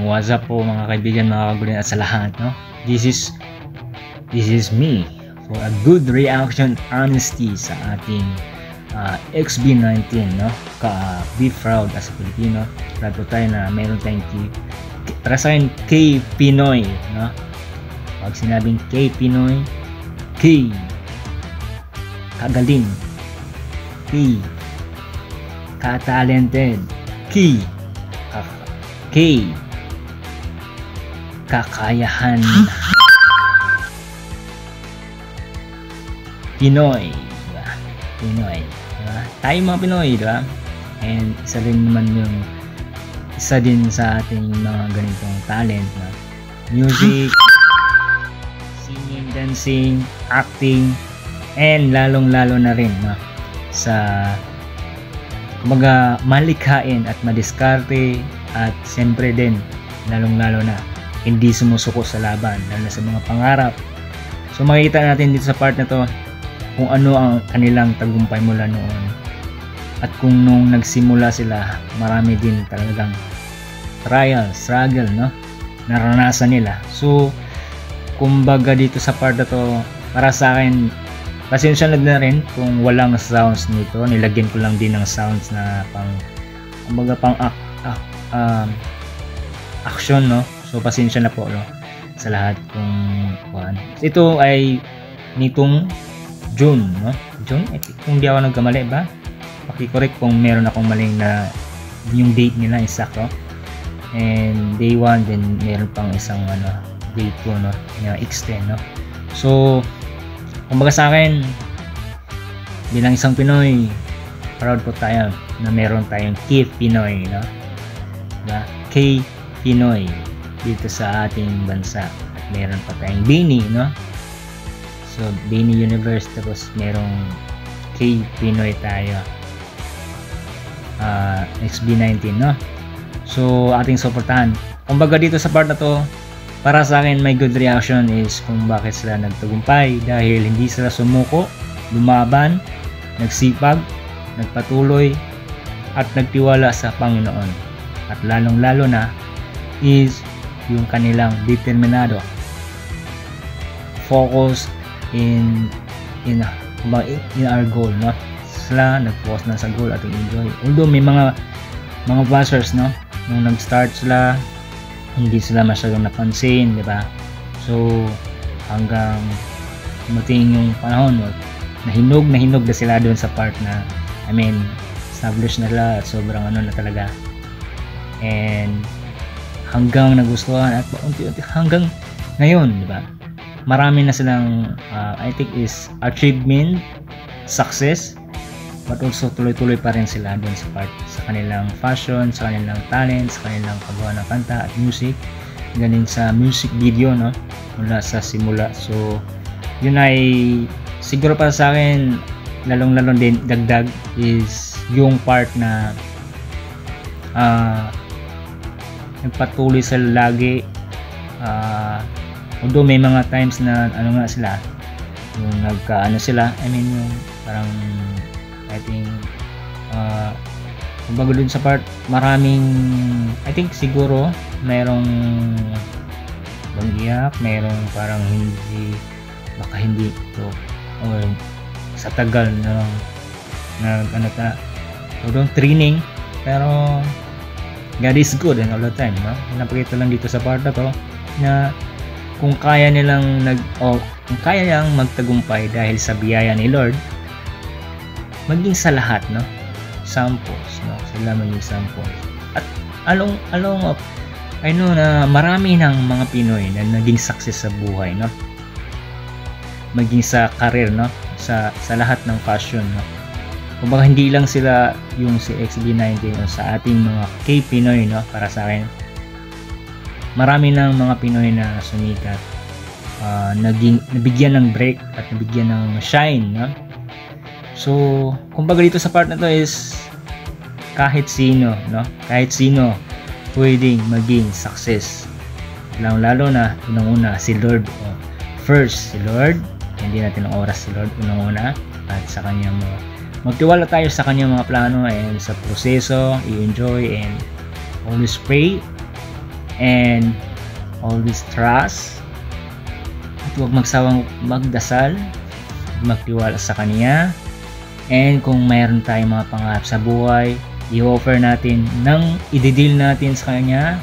what's up po mga kaibigan, mga kagulan at sa lahat, no? This is me for a good reaction honesty sa ating XB19, no? Be proud as a Filipino. Proud po tayo na meron tayong para sa akin, K Pinoy, no? Pag sinabing K Pinoy, K kagaling, K ka-talented, K kakayahan, Pinoy, diba? Pinoy, diba? Tayo mga Pinoy, diba? And isa din sa ating mga ganitong talent na music, singing, dancing, acting, and lalong-lalo na rin, no? Sa kumbaga malikhain at madiskarte, at siyempre din lalong-lalo na hindi sumusuko sa laban, lalo na sa mga pangarap. So makikita natin dito sa part na to kung ano ang kanilang tagumpay mula noon, at kung nung nagsimula sila marami din talagang trial, struggle, no? Naranasan nila. So kumbaga dito sa part na to, para sa akin, pasensya na rin kung walang sounds nito. Nilagyan ko lang din ng sounds na kumbaga pang action, no? So pasensya na po, no, sa lahat kung ito ay nitong June, no? June, kung di ako nagkamali ba? Paki-correct kung meron akong maling na yung date nila isakto. And day 1 din meron pang isang day 2, no, na extend, no. So kumbaga sa akin, bilang isang Pinoy, proud po tayo na meron tayong K Pinoy, no? Diba? K Pinoy dito sa ating bansa. At meron pa tayong BINI, no? So BINI Universe, tapos merong K Pinoy tayo, XB19, no? So ating suportahan. Kumbaga dito sa part na to, para sa akin, my good reaction is kung bakit sila nagtagumpay, dahil hindi sila sumuko, lumaban, nagsipag, nagpatuloy, at nagtiwala sa Panginoon. At lalong-lalo na is yung kanilang determinado, focus in our goal, no? Sila nag-focus na sa goal at enjoy. Although may mga bashers, no, nung nag-start sila, hindi sila masyadong napansin, di ba? So hanggang dumating yung panahon, no, nahinog na sila doon sa part na, established na sila at sobrang na talaga. And hanggang nagustuhan at unti-unti hanggang ngayon, di ba? Marami na silang I think is achievement, success, but also tuloy-tuloy pa rin sila doon sa part, sa kanilang fashion, sa kanilang talent, sa kanilang paggawa ng kanta at music, galing sa music video, no, mula sa simula. So yun ay siguro para sa akin, lalong-lalo din dagdag is yung part na nagpatuloy sila lagi, although may mga times na nga sila, yung sila, yung parang I think kumbaga dun sa part, maraming I think siguro merong banggiyak, merong parang hindi ito, or sa tagal na training, pero God is good and all the time, no? Napakita lang dito sa part na to na kung kaya nilang magtagumpay dahil sa biyaya ni Lord, maging sa lahat, no, samples, no, sila maging samples. At along I know na marami ng mga Pinoy na naging success sa buhay, no, maging sa career, no, sa lahat ng passion, no. Kumbaga hindi lang sila yung si XB19 o sa ating mga K Pinoy, no. Para sa akin, marami ng mga Pinoy na sumikat, nabigyan ng break at nabigyan ng shine, no. So kumbaga dito sa part na to is kahit sino, no, pwedeng maging success, lalo na unang-una si Lord. First si Lord, hindi natin ang oras si Lord unang-una, at sa kanyang magtiwala tayo sa kanyang mga plano and sa proseso, i-enjoy and always pray and always trust, at huwag magsawang magdasal, magtiwala sa Kanya, and kung mayroon tayong mga pangarap sa buhay, i-offer natin i-deal natin sa Kanya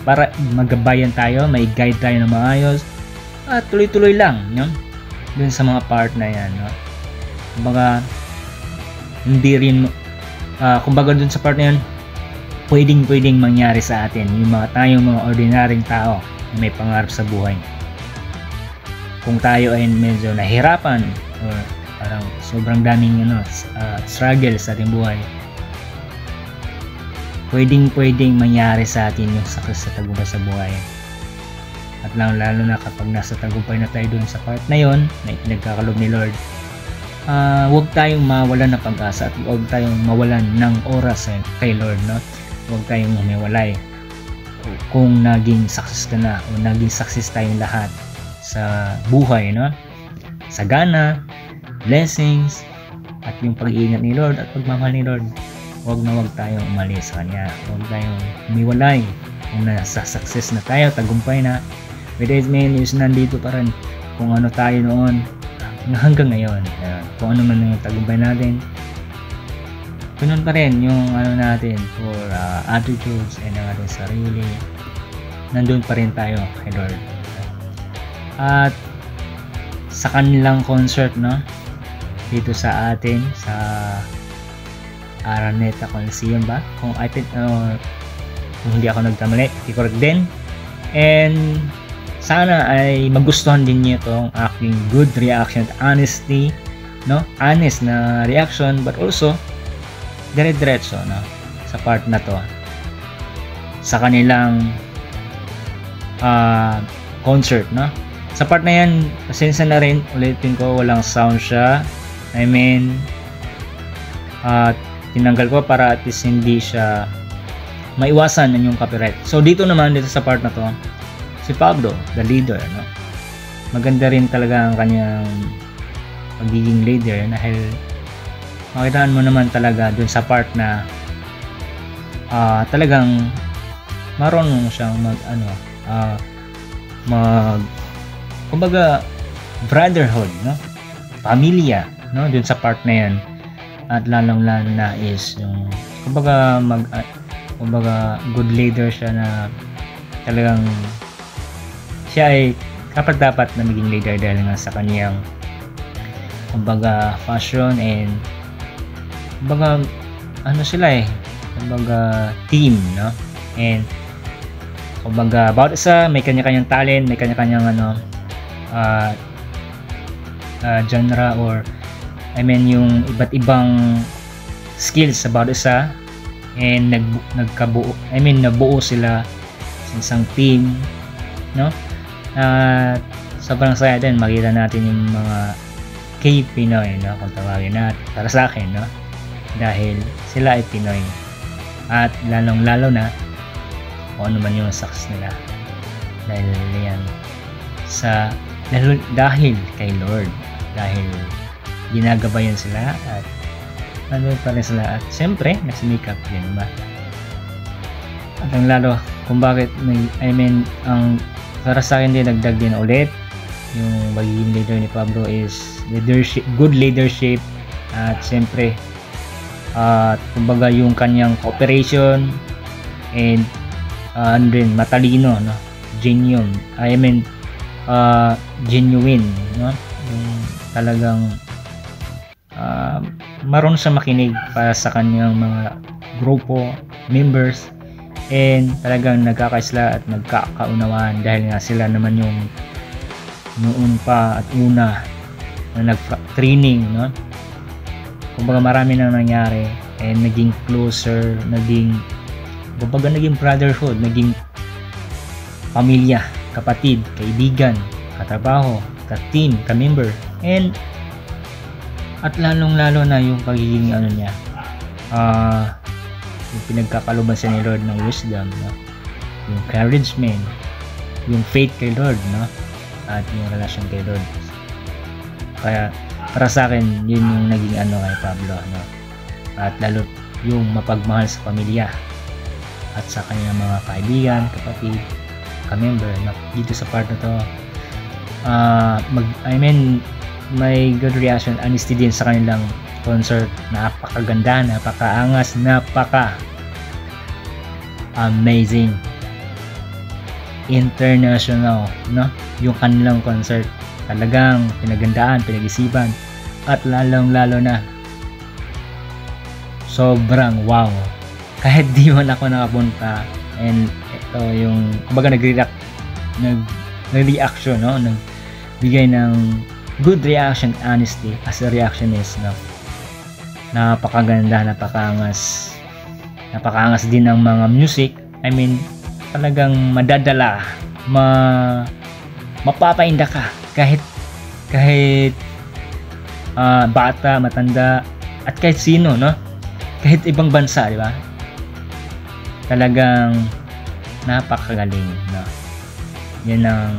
para magabayan tayo, may guide tayo na maayos, at tuloy-tuloy lang, no? Dun sa mga part na yan, no? Kumbaga hindi rin kumbaga dun sa part na yan, pwedeng mangyari sa atin yung tayong mga ordinaryong tao na may pangarap sa buhay. Kung tayo ay medyo nahirapan or parang sobrang daming struggle sa ating buhay, pwedeng mangyari sa atin yung success sa tagumpay sa buhay. At lalo na kapag nasa tagumpay na tayo dun sa part na yon na pinagkakalob ni Lord, huwag tayong mawalan ng pag-asa at huwag tayong mawalan ng oras kay Lord, no? Huwag tayong humiwalay kung naging success ka na o naging success tayong lahat sa buhay, no? Sagana, blessings, at yung pag-iingat ni Lord at pagmamahal ni Lord. Huwag tayong umalis sa Kanya. Huwag tayong humiwalay kung nasa success na tayo, tagumpay na. With it mean is nandito pa rin kung ano tayo noon hanggang ngayon. Kung ano man yung tagumpay natin, ganun pa rin yung natin for attitudes and ang ating sarili. Nandun pa rin tayo kay Lord. At sa kanilang concert, no, dito sa atin sa Araneta Coliseum ba? Kung hindi ako nagkamali, i-correct din. And sana ay magustuhan din niyo itong aking good reaction at honesty, no? Honest na reaction, but also dire-diretso, no? Sa part na to, sa kanilang concert, no? Sa part na yan, pasensya na rin, ulitin ko, walang sound siya. I mean, tinanggal ko para at least hindi siya maiwasan yung copyright. So dito sa part na to, si Pablo, the leader, no? Maganda rin talaga ang kanyang pagiging leader dahil makitaan mo naman talaga dun sa part na talagang marunong siyang kumbaga brotherhood, no? Pamilya, no? Dun sa part na yan. At lalong-lalo na is yung kumbaga good leader siya na talagang siya ay dapat na maging leader dahil nga sa kanyang kumbaga passion and kumbaga kumbaga team, no? And kumbaga bawat isa may kanya-kanyang talent, may kanya-kanyang genre or yung iba't ibang skills sa bawat isa, and nabuo sila sa isang team, no? Sobrang saya din makita natin yung mga K-Pinoy, no? Kung tawagin natin para sa akin, no? Dahil sila ay Pinoy at lalong-lalo na kung ano man yung success nila dahil yan dahil kay Lord, dahil ginagabayan sila at nandun pa rin sila at siyempre nagsumikap din ba. At ang lalo kung bakit ang para sa akin din dagdag din ulit yung magiging leader ni Pablo is leadership, good leadership, at siyempre kumbaga yung kanyang cooperation and rin matalino, no? Genuine, genuine, no? Yung talagang marunong siya makinig para sa kanyang mga grupo, members, and talagang nagkakaisla at nagkakaunawaan dahil nga sila naman yung noon pa at una na nag-training, no? Kumbaga marami nang nangyari and naging closer, naging brotherhood, naging pamilya, kapatid, kaibigan, katrabaho, ka-team, ka-member, and at lalong-lalo na yung pagiging niya, yung pinagkakaluban sa ni Lord ng wisdom, no? Yung encouragement, yung faith kay Lord, no? At yung relasyon kay Lord. Kaya para sa akin yun yung naging kay Pablo, no? At lalo yung mapagmahal sa pamilya, at sa kanyang mga kaibigan, kapatid, ka-member dito sa part na to. May good reaction, honesty din sa kanilang concert. Napakaganda, napakaangas, amazing, international, no? Yung kanilang concert talagang pinagandaan, pinag-isipan, at lalong-lalo na sobrang wow. Kahit di man ako nakapunta, and ito yung kumbaga nag-reaction, no? Nagbigay ng good reaction, honesty as a reactionist, no? Napakaganda, napakaangas din ng mga music. Talagang madadala, mapapainda ka kahit bata, matanda, at kahit sino, no? Kahit ibang bansa, di ba? Talagang napakagaling, no? Yan ang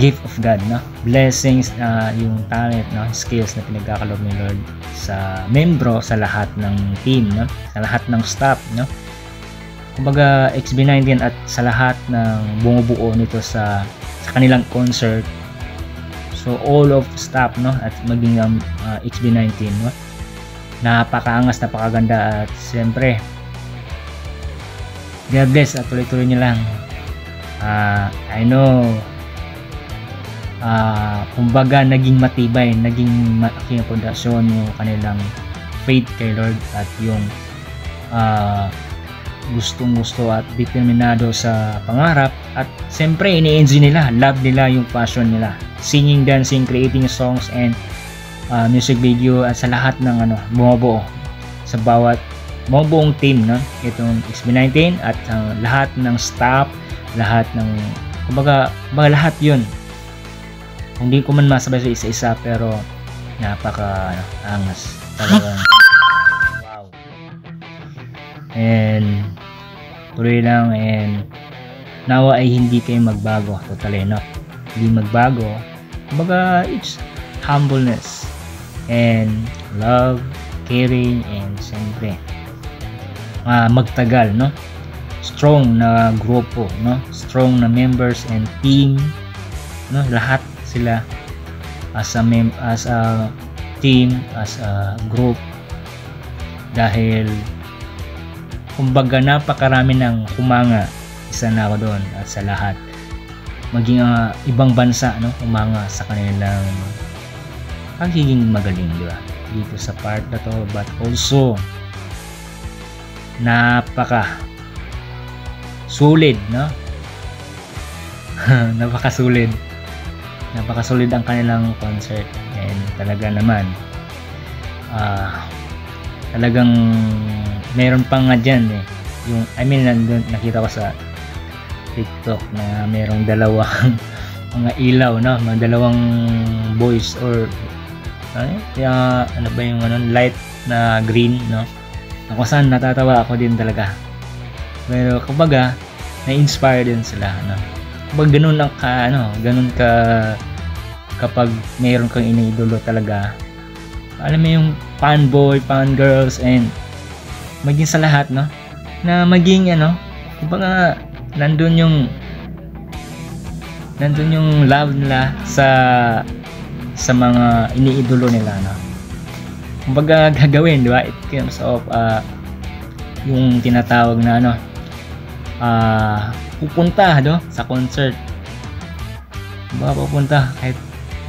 gift of God, no? Blessings, yung talent, no? Skills na pinagkakalob ni Lord sa membro, sa lahat ng team, no? Sa lahat ng staff, no? Kumbaga XB19 at sa lahat ng bumubuo nito sa kanilang concert. So all of staff, no? At maging XB19, no? Napakaangas, napakaganda, at siyempre God bless, at tuloy-tuloy niyo lang. I know, kumbaga naging matibay, naging malaking pundasyon yung kanilang faith kay Lord, at yung gustong-gusto at determinado sa pangarap, at siyempre ini-enjoy nila, love nila yung passion nila, singing, dancing, creating songs and music video, at sa lahat ng bumubuo sa bawat buong team, no? Itong XB19 at lahat ng staff, lahat ng kumbaga lahat yun. Hindi ko man masabay sa isa-isa, pero angas talagang wow. And tuloy lang, and nawa ay hindi kayo magbago totally, no? Hindi magbago, kumbaga it's humbleness and love, caring, and siyempre magtagal, no? Strong na grupo, no? Strong na members and team, no? Lahat sila as a team, as a group, dahil kumbaga napakarami ng humanga. Isa na ako doon, at sa lahat maging ibang bansa, no? Humanga sa kanilang pagiging magaling, di ba? Dito sa part na to, but also sulit, no? napakasulit ang kanilang concert, and talaga naman talagang meron pa nga dyan, yung nandun, nakita ko sa TikTok na merong dalawang mga ilaw, no? Mga dalawang boys, or ano ba yung light na green, no? Ako saan natatawa ako din talaga, pero kumbaga na-inspire din sila, no? Kumbaga ganun ka kapag mayroon kang iniidolo talaga, alam mo yung fanboy, fangirls, and maging sa lahat, no? Na maging kumbaga nandun yung love nila sa mga iniidolo nila, no? Kumbaga gagawin, di ba? It comes of yung tinatawag na pupunta, no? Sa concert, pupunta kahit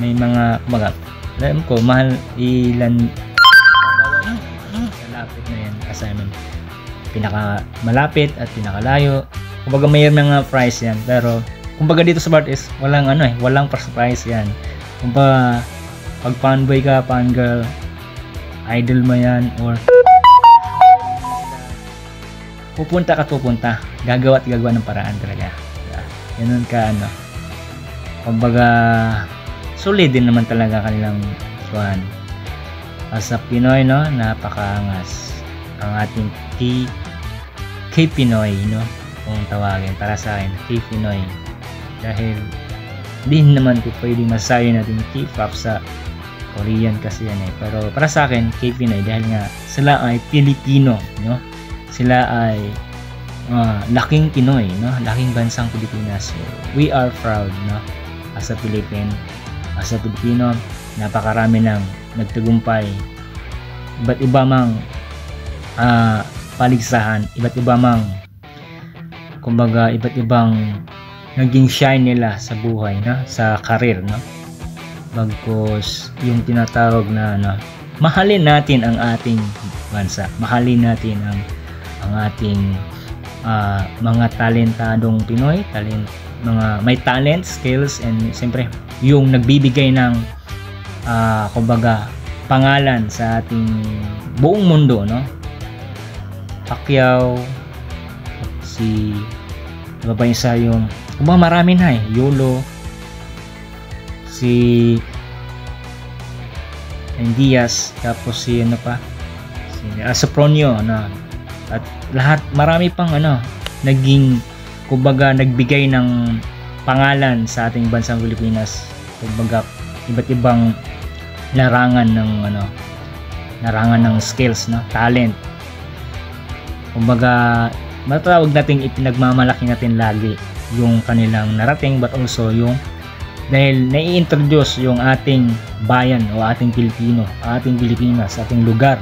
may mga kumbaga, alam ko mahal ilan sa lapit na yan assignment, pinaka malapit at pinakalayo, kumbaga may mga price yan, pero kumbaga dito sa part is walang walang price yan. Kumbaga pag fanboy ka, fangirl, idol mo yan, or pupunta, gagawa ng paraan talaga. Ganun ka, kumbaga solid din naman talaga kanilang kuhan. As a Pinoy, no, napakaangas ang ating K-Pinoy, no, kung tawagin para sa akin, K-Pinoy, dahil din naman ko pwedeng masabi natin K-pop sa Korean kasi yan pero para sa akin K-Pinoy, dahil nga sila ay Pilipino, no? Sila ay laking Pinoy, no? Laking bansang Pilipinas. So, we are proud, no? As a Filipino, napakarami ng nagtagumpay. Iba't iba mang paligsahan, iba't iba mang kumbaga iba't ibang naging shine nila sa buhay, no? Sa career, no? Bagkus yung tinatawag na mahalin natin ang ating bansa, mahalin natin ang ating mga talentadong Pinoy, mga may talent, skills, and siyempre yung nagbibigay ng kumbaga pangalan sa ating buong mundo, no? Pacquiao, si iba pa isa yung marami na Yolo, si Diaz, tapos si Sopronio, at lahat, marami pang naging kumbaga nagbigay ng pangalan sa ating bansang Pilipinas, kumbaga iba't ibang larangan ng skills, talent, kumbaga matawag nating ipinagmamalaki natin lagi yung kanilang narating, but also yung dahil nai-introduce yung ating bayan o ating Pilipino, ating Pilipinas, ating lugar,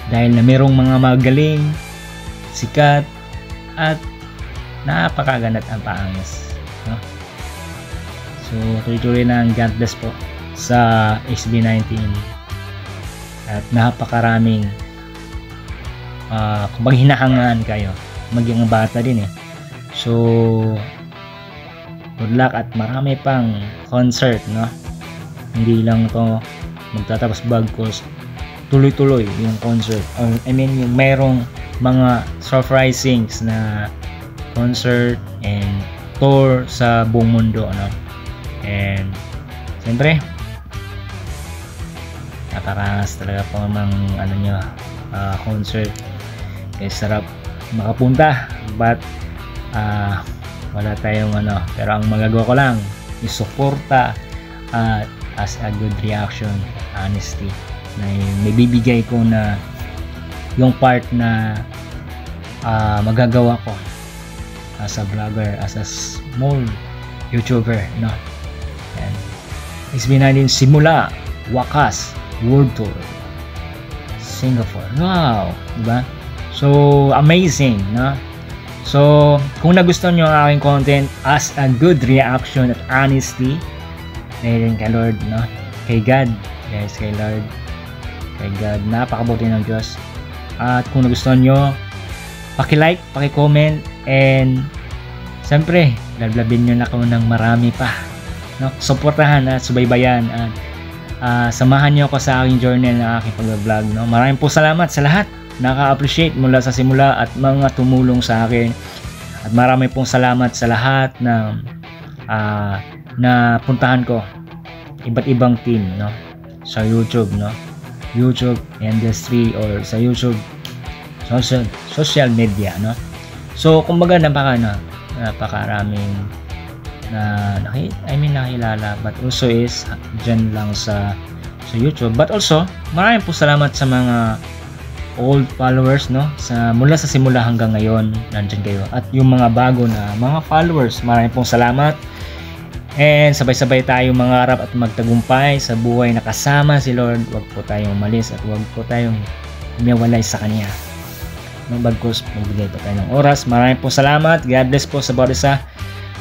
dahil na merong mga magaling, sikat, at napakaganat ang paangas, no? So tuloy-tuloy na ang God bless po sa SB19 at napakaraming kumbaga hinahangaan kayo, maging bata din so good luck at marami pang concert, no? Hindi lang to magtatapos bagkos, tuloy-tuloy yung concert, yung mayroong mga surprisings na concert and tour sa buong mundo, no? And siyempre napakarangas talaga po mang concert, kaya sarap makapunta, but wala tayong pero ang magagawa ko lang is suporta as a good reaction, honesty, na may bibigay ko na yung part na magagawa ko as a vlogger, as a small YouTuber, no? And SB19 simula, wakas, world tour, Singapore. Wow, diba? So amazing, no? So kung nagustuhan nyo ang aking content as a good reaction at honesty, dahil kay Lord, no? Kay God, yes, kay Lord, kay God, napakabuti ng Diyos. At kung nagustuhan nyo, paki-like, paki-comment, and siyempre lablabin nyo na ako ng marami pa, no? Suportahan at subaybayan at samahan nyo ako sa aking journey na aking pag-vlog, no? Maraming po salamat sa lahat naka-appreciate mula sa simula at mga tumulong sa akin, at marami pong salamat sa lahat na puntahan ko, iba't ibang team, no? Sa YouTube, no? YouTube industry or sa YouTube social media, no? So kumbaga napakaraming nakilala, but also is dyan lang sa YouTube, but also maraming po salamat sa mga old followers, no? Mula sa simula hanggang ngayon nandiyan kayo, at yung mga bago na mga followers, maraming pong salamat. And sabay-sabay tayo mangarap at magtagumpay sa buhay na kasama si Lord. Huwag po tayong umalis at huwag po tayong umiwalay sa Kanya, no? Bagkus magbigay po tayo ng oras. Maraming po salamat. God bless po sa bawat isa.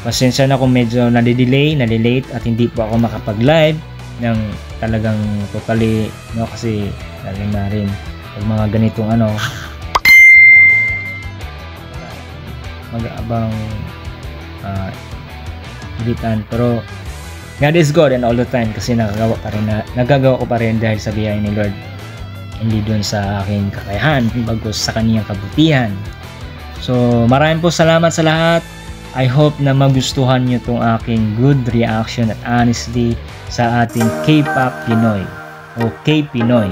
Pasensya na kung medyo nalilate at hindi po ako makapag-live ng talagang totally, no? Kasi talagang na rin pag mga ganitong mag-aabang ilitan, pero God is good and all the time, kasi nagagawa ko pa rin dahil sa biyaya ni Lord, hindi dun sa aking kakayahan, bagkus sa kaniyang kabutihan. So maraming po salamat sa lahat. I hope na magustuhan nyo itong aking good reaction at honesty sa ating K-pop Pinoy o K-Pinoy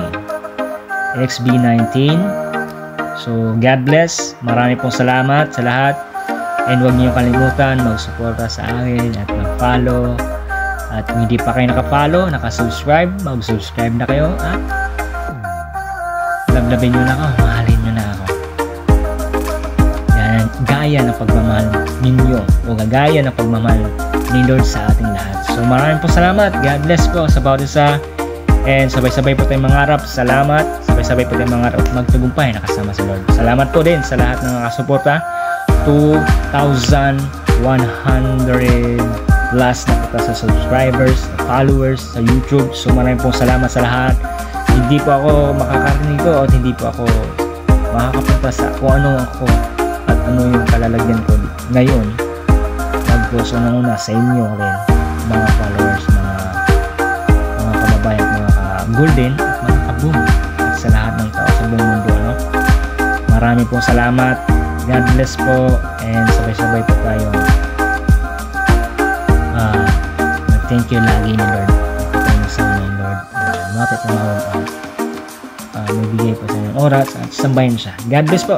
XB19. So God bless, marami pong salamat sa lahat, and huwag niyo kalimutan mag-suporta sa akin at mag-follow, at kung hindi pa kayo naka-follow, naka-subscribe, mag-subscribe na kayo at lablabin nyo na ako, mahalin nyo na ako. Yan, gaya ng pagmamahal ninyo o gagaya ng pagmamahal ni Lord sa ating lahat. So maraming po salamat. God bless po sa bawat isa. And sabay-sabay po tayong mangarap. Salamat. Sabay-sabay po tayong mangarap at magtagumpay na kasama sa Lord. Salamat po din sa lahat ng nakasuporta. 2,100 plus na po sa subscribers, followers sa YouTube. So maraming pong salamat sa lahat. Hindi po ako makakarinig ko at hindi po ako makakapunta sa kung ano ako at ano yung kalalagyan ko ngayon. Nagpuso na una sa inyo rin, mga followers, mga kababayan, mga ka-golden at mga ka-boom at sa lahat ng tao sa buong mundo. Ano? Maraming pong salamat. God bless po and sabay-sabay po tayo thank you lagi ni Lord. Ito sa amin, Lord. Mapit na magbigay po sa inyong oras at sambahin siya. God bless po.